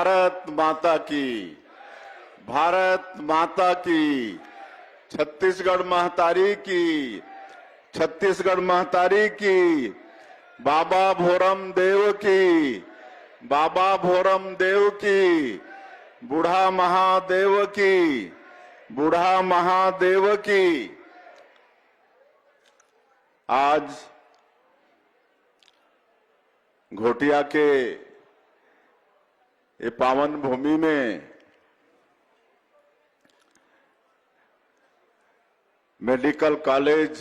भारत माता की, भारत माता की, छत्तीसगढ़ महतारी की, छत्तीसगढ़ महतारी की, बाबा भोरम देव की, बाबा भोरम देव की, बूढ़ा महादेव की, बूढ़ा महादेव की। आज घोटिया के ये पावन भूमि में मेडिकल कॉलेज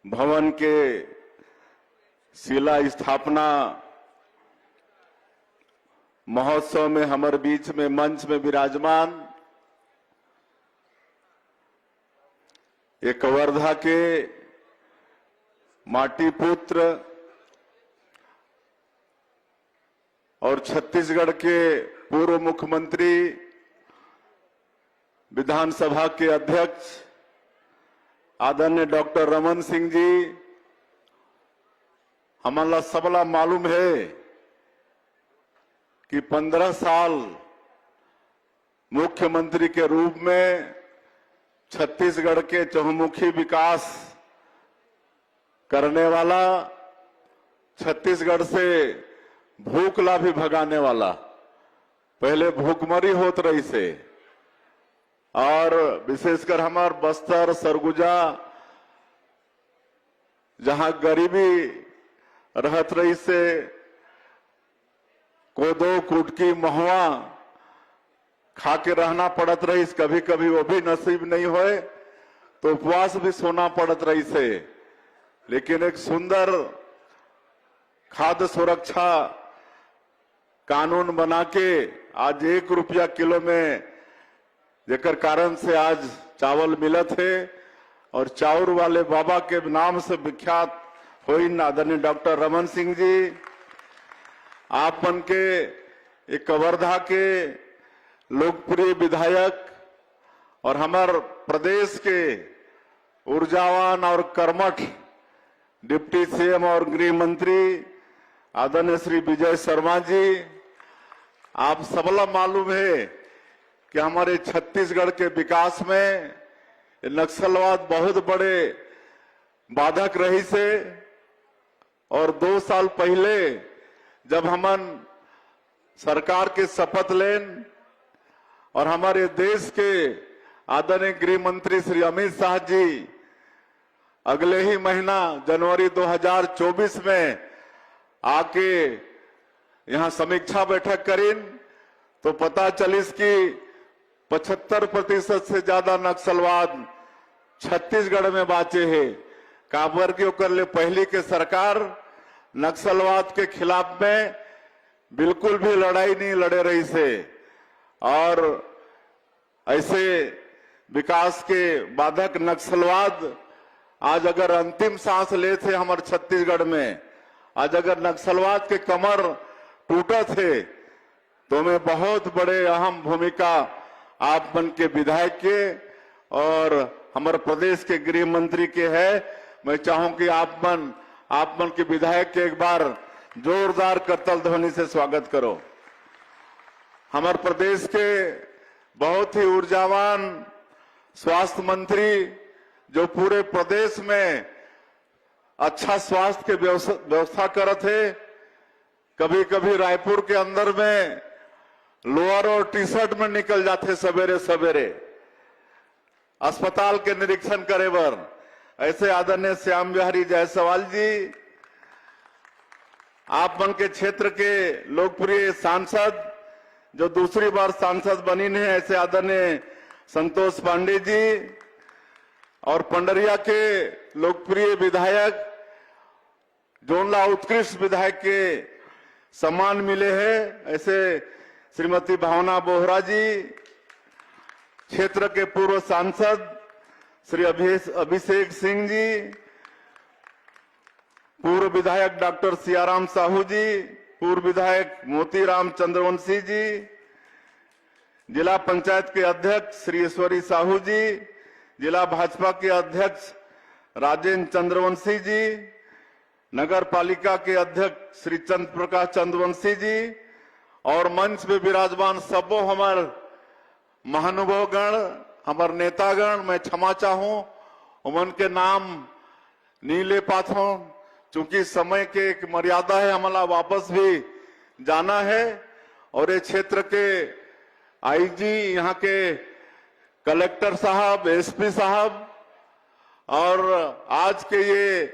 भवन के शिला स्थापना महोत्सव में हमारे बीच में मंच में विराजमान ये कवर्धा के माटी पुत्र और छत्तीसगढ़ के पूर्व मुख्यमंत्री, विधानसभा के अध्यक्ष आदरणीय डॉक्टर रमन सिंह जी, हमारा सबला मालूम है कि 15 साल मुख्यमंत्री के रूप में छत्तीसगढ़ के चहुमुखी विकास करने वाला, छत्तीसगढ़ से भूखला भी भगाने वाला, पहले भूखमरी होत रही से, और विशेषकर हमार बस्तर सरगुजा जहां गरीबी रहत रही से, कोदो कुटकी महुआ खा के रहना पड़त रही, कभी कभी वो भी नसीब नहीं होए तो उपवास भी सोना पड़त रही से। लेकिन एक सुंदर खाद्य सुरक्षा कानून बना के आज 1 रुपया किलो में, जेकर कारण से आज चावल मिलत है, और चाउर वाले बाबा के नाम से विख्यात हुई आदरणीय डॉक्टर रमन सिंह जी। आप मन के एक कवर्धा के लोकप्रिय विधायक और हमारे प्रदेश के ऊर्जावान और कर्मठ डिप्टी सीएम और गृह मंत्री आदरणीय श्री विजय शर्मा जी, आप सबला मालूम है कि हमारे छत्तीसगढ़ के विकास में नक्सलवाद बहुत बड़े बाधक रही से, और 2 साल पहले जब हमन सरकार के शपथ लेन और हमारे देश के आदरणीय गृह मंत्री श्री अमित शाह जी अगले ही महीना जनवरी 2024 में आके यहां समीक्षा बैठक करीन, तो पता चलिस कि 75% से ज्यादा नक्सलवाद छत्तीसगढ़ में बाचे है। काबर के ओकर ले पहली के सरकार नक्सलवाद के खिलाफ में बिल्कुल भी लड़ाई नहीं लड़े रही से, और ऐसे विकास के बाधक नक्सलवाद आज अगर अंतिम सांस ले थे हमारे छत्तीसगढ़ में, आज अगर नक्सलवाद के कमर टूटा थे, तो मैं बहुत बड़े अहम भूमिका आप मन के विधायक के और हमारे प्रदेश के गृह मंत्री के है। मैं चाहूं कि आप मन के विधायक के एक बार जोरदार करतल ध्वनि से स्वागत करो। हमारे प्रदेश के बहुत ही ऊर्जावान स्वास्थ्य मंत्री, जो पूरे प्रदेश में अच्छा स्वास्थ्य के व्यवस्था करत है। कभी कभी रायपुर के अंदर में लोअर और टी शर्ट में निकल जाते सवेरे सवेरे अस्पताल के निरीक्षण करे बर। ऐसे आदरणीय श्याम बिहारी जायसवाल जी, आप मन के क्षेत्र के लोकप्रिय सांसद, जो दूसरी बार सांसद बनी है, ऐसे आदरणीय संतोष पांडे जी, और पंडरिया के लोकप्रिय विधायक जोनला उत्कृष्ट विधायक के सम्मान मिले हैं, ऐसे श्रीमती भावना बोहरा जी, क्षेत्र के पूर्व सांसद श्री अभिषेक सिंह जी, पूर्व विधायक डॉक्टर सियाराम साहू जी, पूर्व विधायक मोतीराम चंद्रवंशी जी, जिला पंचायत के अध्यक्ष श्री ईश्वरी साहू जी, जिला भाजपा के अध्यक्ष राजेंद्र चंद्रवंशी जी, नगर पालिका के अध्यक्ष श्री चंद्र प्रकाश चंद्रवंशी जी, और मंच पे विराजमान सबो हमार महानुभावगण, हमार नेतागण, मैं क्षमा चाहूं उमन के नाम नहीं ले पाता हूं, चूंकि समय के एक मर्यादा है, हमारा वापस भी जाना है। और ये क्षेत्र के आईजी, यहाँ के कलेक्टर साहब, एसपी साहब और आज के ये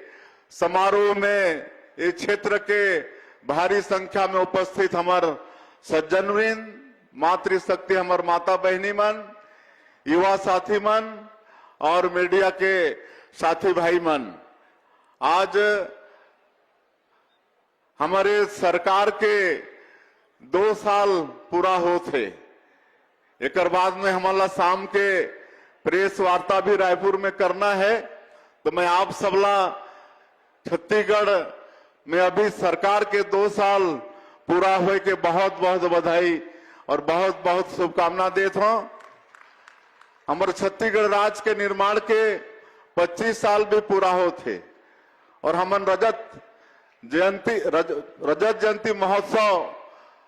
समारोह में ये क्षेत्र के भारी संख्या में उपस्थित हमार सज्जनवृंद, मातृशक्ति, हमार माता बहनी मन, युवा साथी मन और मीडिया के साथी भाई मन, आज हमारे सरकार के 2 साल पूरा हो थे। एक बाद में हमारा शाम के प्रेस वार्ता भी रायपुर में करना है, तो मैं आप सबला छत्तीसगढ़ में अभी सरकार के 2 साल पूरा हुए के बहुत बहुत बधाई और बहुत बहुत शुभकामना देता हूं। हमारे छत्तीसगढ़ राज्य के निर्माण के 25 साल भी पूरा हो थे और हमन रजत जयंती महोत्सव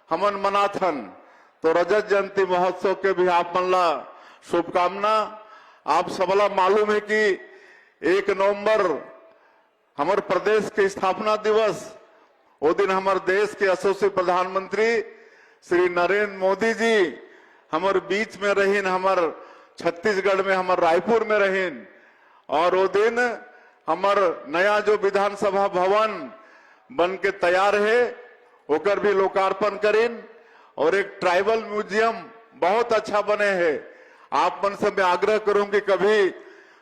हमन मनाथन, तो रजत जयंती महोत्सव के भी आप मन ला शुभकामना। आप सबला मालूम है कि 1 नवंबर हमारे प्रदेश के स्थापना दिवस, वो दिन हमारे देश के यशस्वी प्रधानमंत्री श्री नरेंद्र मोदी जी हमारे बीच में रहीन, हमारे छत्तीसगढ़ में, हमारे रायपुर में रहीन। और वो दिन हमार नया जो विधानसभा भवन बन के तैयार है ओकर भी लोकार्पण करीन और एक ट्राइबल म्यूजियम बहुत अच्छा बने हैं। आप मन से मैं आग्रह करूंगी कभी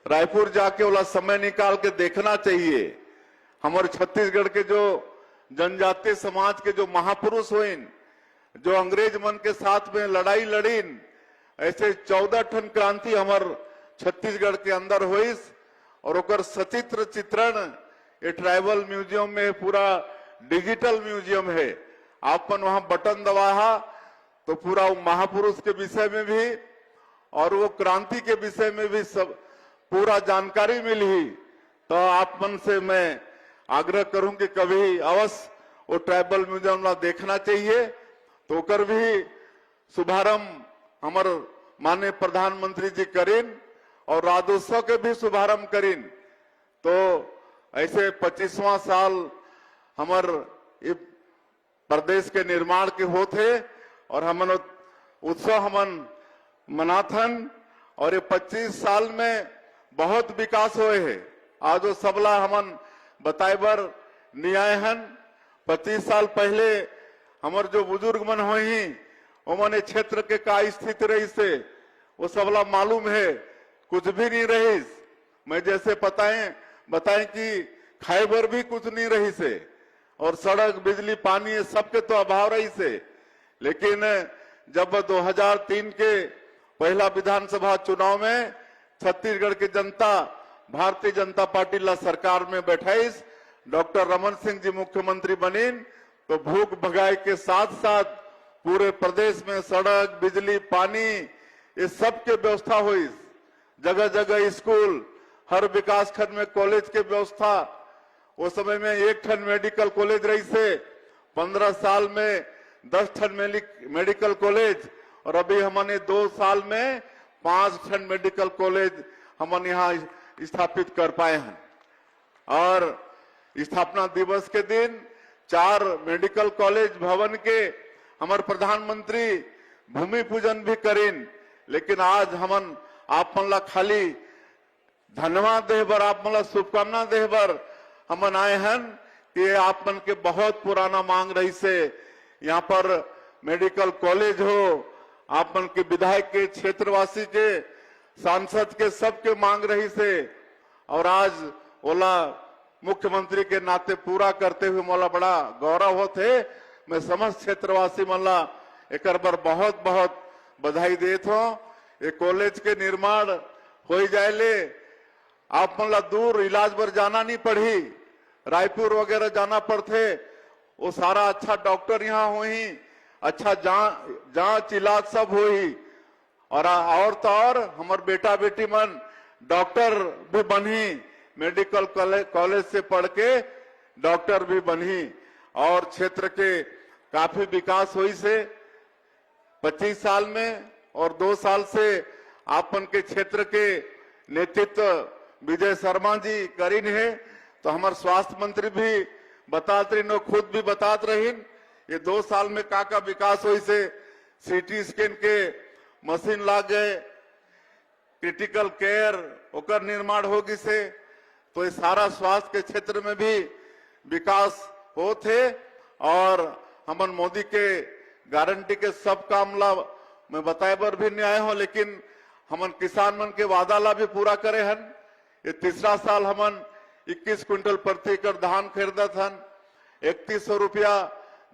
रायपुर जाके वाला समय निकाल के देखना चाहिए। हमारे छत्तीसगढ़ के जो जनजातीय समाज के जो महापुरुष हुईन, जो अंग्रेज मन के साथ में लड़ाई लड़ीन, ऐसे 14 ठन क्रांति हमारे छत्तीसगढ़ के अंदर हुईस और ओकर सचित्र चित्रण ये ट्राइबल म्यूजियम में पूरा डिजिटल म्यूजियम है। आप मन वहां बटन दबाहा तो पूरा महापुरुष के विषय में भी और वो क्रांति के विषय में भी सब पूरा जानकारी मिली। तो आप मन से मैं आग्रह करूं कि कभी अवश्य वो ट्राइबल म्यूजियम ला देखना चाहिए। तो कर भी शुभारंभ हमारे माननीय प्रधानमंत्री जी करीन और राज्योत्सव के भी शुभारंभ करीन। तो ऐसे 25वां साल हमारे प्रदेश के निर्माण के होते और हमन उत्सव हमन मनाथन और ये 25 साल में बहुत विकास हुए है। आज वो सबला हमन बताए बर न्याय हन। 25 साल पहले हमारे जो बुजुर्ग मन हुई उन्होंने क्षेत्र के का स्थिति रही से वो सबला मालूम है, कुछ भी नहीं रही। मैं जैसे बताएं कि खाए बर भी कुछ नहीं रही से और सड़क, बिजली, पानी ये सबके तो अभाव रही से। लेकिन जब 2003 के पहला विधानसभा चुनाव में छत्तीसगढ़ की जनता भारतीय जनता पार्टी ला सरकार में बैठाइस, डॉक्टर रमन सिंह जी मुख्यमंत्री बनीन, तो भूख भगाई के साथ साथ पूरे प्रदेश में सड़क, बिजली, पानी ये सब के व्यवस्था हुई। जगह जगह स्कूल, हर विकास खंड में कॉलेज के व्यवस्था। उस समय में 1 ठन मेडिकल कॉलेज रही से 15 साल में 10 ठन मेडिकल कॉलेज और अभी हमने 2 साल में 5 ठन मेडिकल कॉलेज हमन यहाँ स्थापित कर पाए हैं। और स्थापना दिवस के दिन 4 मेडिकल कॉलेज भवन के हमारे प्रधानमंत्री भूमि पूजन भी करें। लेकिन आज हमन आप मन ला खाली धन्यवाद दे बर, आप मन ला शुभकामना दे बर हमन आए हैं कि आप मन के बहुत पुराना मांग रही से यहाँ पर मेडिकल कॉलेज हो। आप मन के विधायक के, क्षेत्रवासी के, सांसद के, सबके मांग रही से और आज ओला मुख्यमंत्री के नाते पूरा करते हुए मोला बड़ा गौरव होते। मैं समस्त क्षेत्रवासी मन ला एक बार बहुत बहुत बधाई देता हूँ। ये कॉलेज के निर्माण हो जाए ले आप मन ला दूर इलाज बर जाना नहीं पड़ी, रायपुर वगैरह जाना पड़ते। वो सारा अच्छा डॉक्टर यहाँ हुई, अच्छा जांच इलाज सब हुई और तो और हमारे बेटा बेटी मन डॉक्टर भी बनी, मेडिकल कॉलेज से पढ़ के डॉक्टर भी बनी और क्षेत्र के काफी विकास हुई से 25 साल में, और 2 साल से आपन के क्षेत्र के नेतृत्व विजय शर्मा जी करीन है। तो हमारे स्वास्थ्य मंत्री भी बताते रही, खुद भी बतात रही ये 2 साल में का विकास हुई से सीटी स्कैन के मशीन ला गए, क्रिटिकल केयर ओकर निर्माण होगी से, तो ये सारा स्वास्थ्य के क्षेत्र में भी विकास होते। और हमन मोदी के गारंटी के सब काम ला मैं बताए बर भी नहीं आए हो, लेकिन हमन किसान मन के वादा ला भी पूरा करे हन। ये तीसरा साल हमन 21 क्विंटल प्रति एकड़ धान खरीदत हन, 3100 रुपया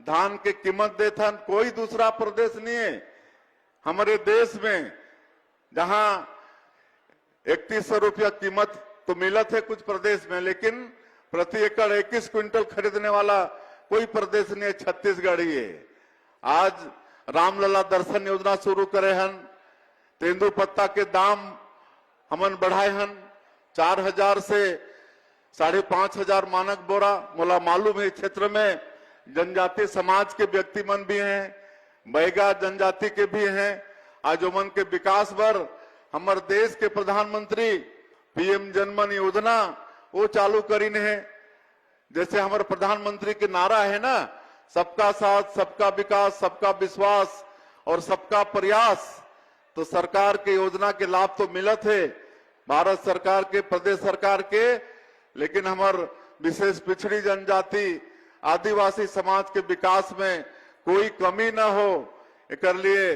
धान के कीमत देत हन। कोई दूसरा प्रदेश नहीं है हमारे देश में जहां 3100 रुपया कीमत तो मिलत है कुछ प्रदेश में, लेकिन प्रति एकड़ 21 क्विंटल खरीदने वाला कोई प्रदेश नहीं है, छत्तीसगढ़ ही है। आज रामलला दर्शन योजना शुरू करे हन, तेंदू पत्ता के दाम हमन बढ़ाए हन 4000 से 5500 मानक बोरा। मोला मालूम है क्षेत्र में जनजाति समाज के व्यक्ति मन भी हैं, बैगा जनजाति के भी हैं। आज उमन के विकास बर हमारे देश के प्रधानमंत्री पीएम जनमन योजना वो चालू करीन है। जैसे हमारे प्रधानमंत्री के नारा है ना, सबका साथ, सबका विकास, सबका विश्वास और सबका प्रयास। तो सरकार के योजना के लाभ तो मिलत है भारत सरकार के, प्रदेश सरकार के, लेकिन हमार विशेष पिछड़ी जनजाति आदिवासी समाज के विकास में कोई कमी न हो, एक लिए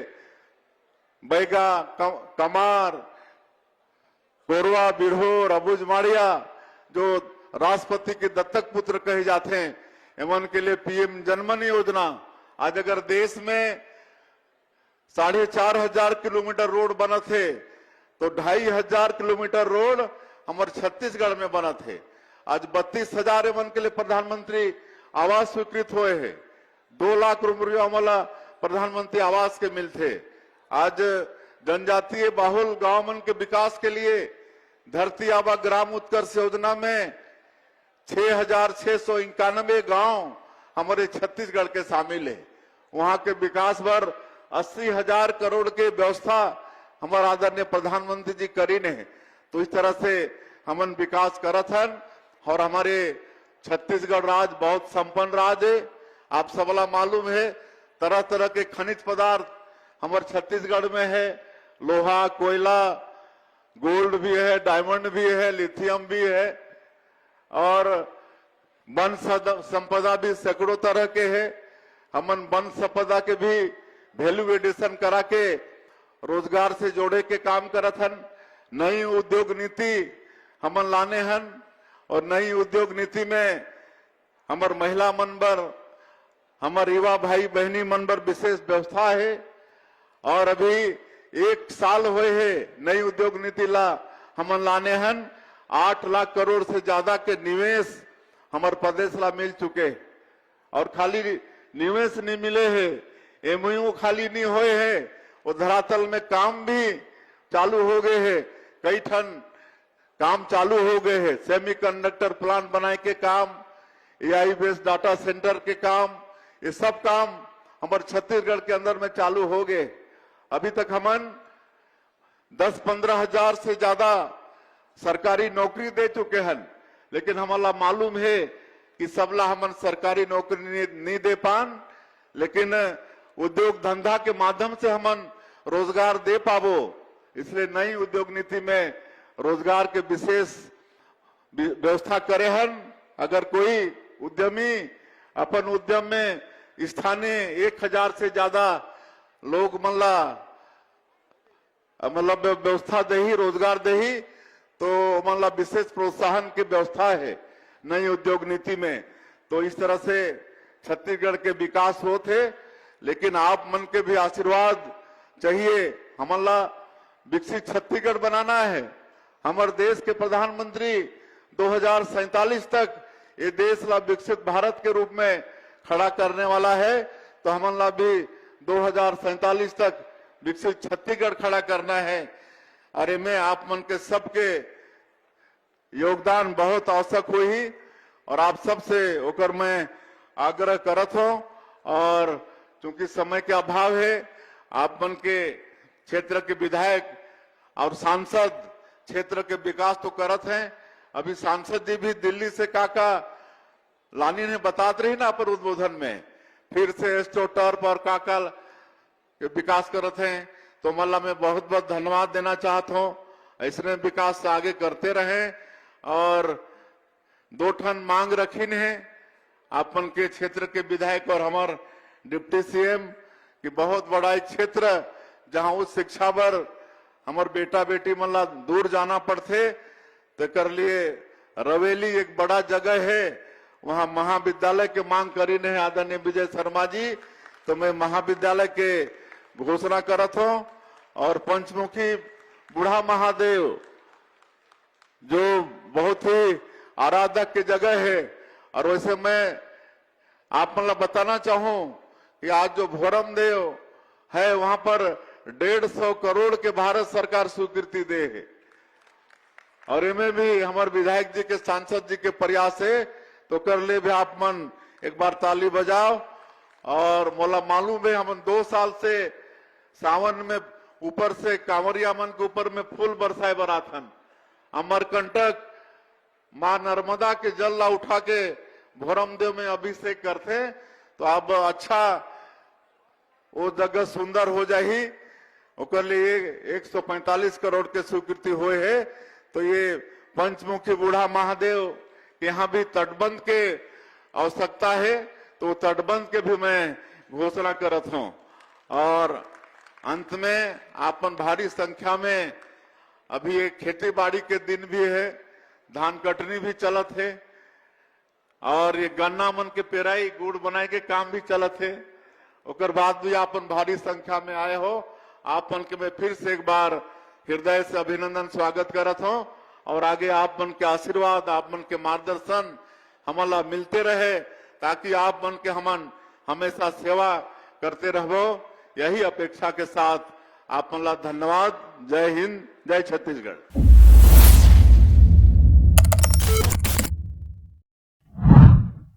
बैगा, कमार, कोरवा, बिरहोर, अबुज माड़िया जो राष्ट्रपति के दत्तक पुत्र कहे जाते हैं, एवं के लिए पीएम जनमन योजना। आज अगर देश में 4500 किलोमीटर रोड बना थे तो 2500 किलोमीटर रोड हमारे छत्तीसगढ़ में बना थे। आज 32,000 एवं के लिए प्रधानमंत्री आवास स्वीकृत हुए हैं, 2 लाख रुपया वाला प्रधानमंत्री आवास के मिलते। आज जनजातीय बाहुल गांव मन के विकास के लिए धरती आबा ग्राम उत्कर्ष योजना में 6691 गांव हमारे छत्तीसगढ़ के शामिल है। वहां के विकास पर 80,000 करोड़ के व्यवस्था हमारा आदरणीय प्रधानमंत्री जी करी ने। तो इस तरह से हमन विकास करत हन, और हमारे छत्तीसगढ़ राज्य बहुत संपन्न राज्य है। आप सबला मालूम है तरह तरह के खनिज पदार्थ हमारे छत्तीसगढ़ में है, लोहा, कोयला, गोल्ड भी है, डायमंड भी है, लिथियम भी है, और वन संपदा भी सैकड़ों तरह के है। हमन वन संपदा के भी वैल्यू एडिशन करा के रोजगार से जोड़े के काम करत हन। नई उद्योग नीति हमन लाने हन, और नई उद्योग नीति में हमार महिला मन बर, हमार युवा भाई बहनी मन बर विशेष व्यवस्था है। और अभी 1 साल हुए है नई उद्योग नीति ला हमन लाने हन। 8 लाख करोड़ से ज्यादा के निवेश हमारे प्रदेश ला मिल चुके, और खाली निवेश नहीं मिले हैं, एमओयू खाली नहीं हुए हैं, वो धरातल में काम भी चालू हो गए हैं। कई ठन काम चालू हो गए हैं, सेमीकंडक्टर प्लांट बनाए के काम, एआई बेस्ड डाटा सेंटर के काम, ये सब काम हमारे छत्तीसगढ़ के अंदर में चालू हो गए। अभी तक हमन 10-15 हजार से ज्यादा सरकारी नौकरी दे चुके हैं, लेकिन हमारा मालूम है कि सबला हमन सरकारी नौकरी नहीं दे पान, लेकिन उद्योग धंधा के माध्यम से हमन रोजगार दे पावो। इसलिए नई उद्योग नीति में रोजगार के विशेष व्यवस्था करे हन। अगर कोई उद्यमी अपन उद्यम में स्थानीय 1000 से ज्यादा लोग मतलब व्यवस्था दही, रोजगार दही, तो मतलब विशेष प्रोत्साहन की व्यवस्था है नई उद्योग नीति में। तो इस तरह से छत्तीसगढ़ के विकास होते, लेकिन आप मन के भी आशीर्वाद चाहिए। हमारा विकसित छत्तीसगढ़ बनाना है। हमारे देश के प्रधानमंत्री 2047 तक ये देश ला विकसित भारत के रूप में खड़ा करने वाला है। तो हमारा भी 2047 तक विकसित छत्तीसगढ़ खड़ा करना है। अरे मैं आप मन के सबके योगदान बहुत आवश्यक हुई, और आप सबसे ओकर मैं आग्रह करत हूं। और चूंकि समय के अभाव है, आप मन के क्षेत्र के विधायक और सांसद क्षेत्र के विकास तो करत हैं। अभी सांसद जी भी दिल्ली से काका लानी ने बतात रही ना पर उद्बोधन में, फिर से एस्ट्रोटर्फ और काका के विकास करत हैं। तो मल्ला मैं बहुत बहुत धन्यवाद देना चाहता हूँ। ऐसे विकास से आगे करते रहे। और 2 ठन मांग रखी है अपन के क्षेत्र के विधायक और हमार डिप्टी सीएम कि बहुत बड़ा एक क्षेत्र जहां उच्च शिक्षा पर हमार बेटा बेटी मल्ला दूर जाना पड़ते, तो कर लिए रवेली एक बड़ा जगह है, वहां महाविद्यालय के मांग करी ने आदरणीय विजय शर्मा जी। तो मैं महाविद्यालय के घोषणा करत हूं। और पंचमुखी बूढ़ा महादेव जो बहुत ही आराधक की जगह है, और वैसे मैं आप मतलब बताना चाहूं कि आज जो भोरम देव है वहां पर 150 करोड़ के भारत सरकार स्वीकृति दे है। और इनमें भी हमारे विधायक जी के सांसद जी के प्रयास है। तो कर ले भी आप मन एक बार ताली बजाओ। और मोला मालूम है हम 2 साल से सावन में ऊपर से कांवरिया मन के ऊपर में फूल बरसाए बराथन, अमरकंटक मां नर्मदा के जल ला उठा के भोरम देव में अभिषेक करते। तो अब अच्छा वो जगह सुंदर हो जाही। ओकर लिए 145 करोड़ के स्वीकृति हुए है। तो ये पंचमुखी बूढ़ा महादेव यहाँ भी तटबंध के आवश्यकता है, तो तटबंध के भी मैं घोषणा करत हूं। और अंत में आपन भारी संख्या में अभी एक खेती बाड़ी के दिन भी है, धान कटनी भी चलत है, और ये गन्ना मन के पेराई गुड़ बनाए के काम भी चलत है। ओकर बाद भी आपन भारी संख्या में आए हो। आपन के मैं फिर से एक बार हृदय से अभिनंदन स्वागत करत हूं। और आगे आप मन के आशीर्वाद, आप मन के मार्गदर्शन हमला मिलते रहे, ताकि आप मन के हमन हमेशा सेवा करते रहो। यही अपेक्षा के साथ आप मनला धन्यवाद। जय हिंद, जय छत्तीसगढ़।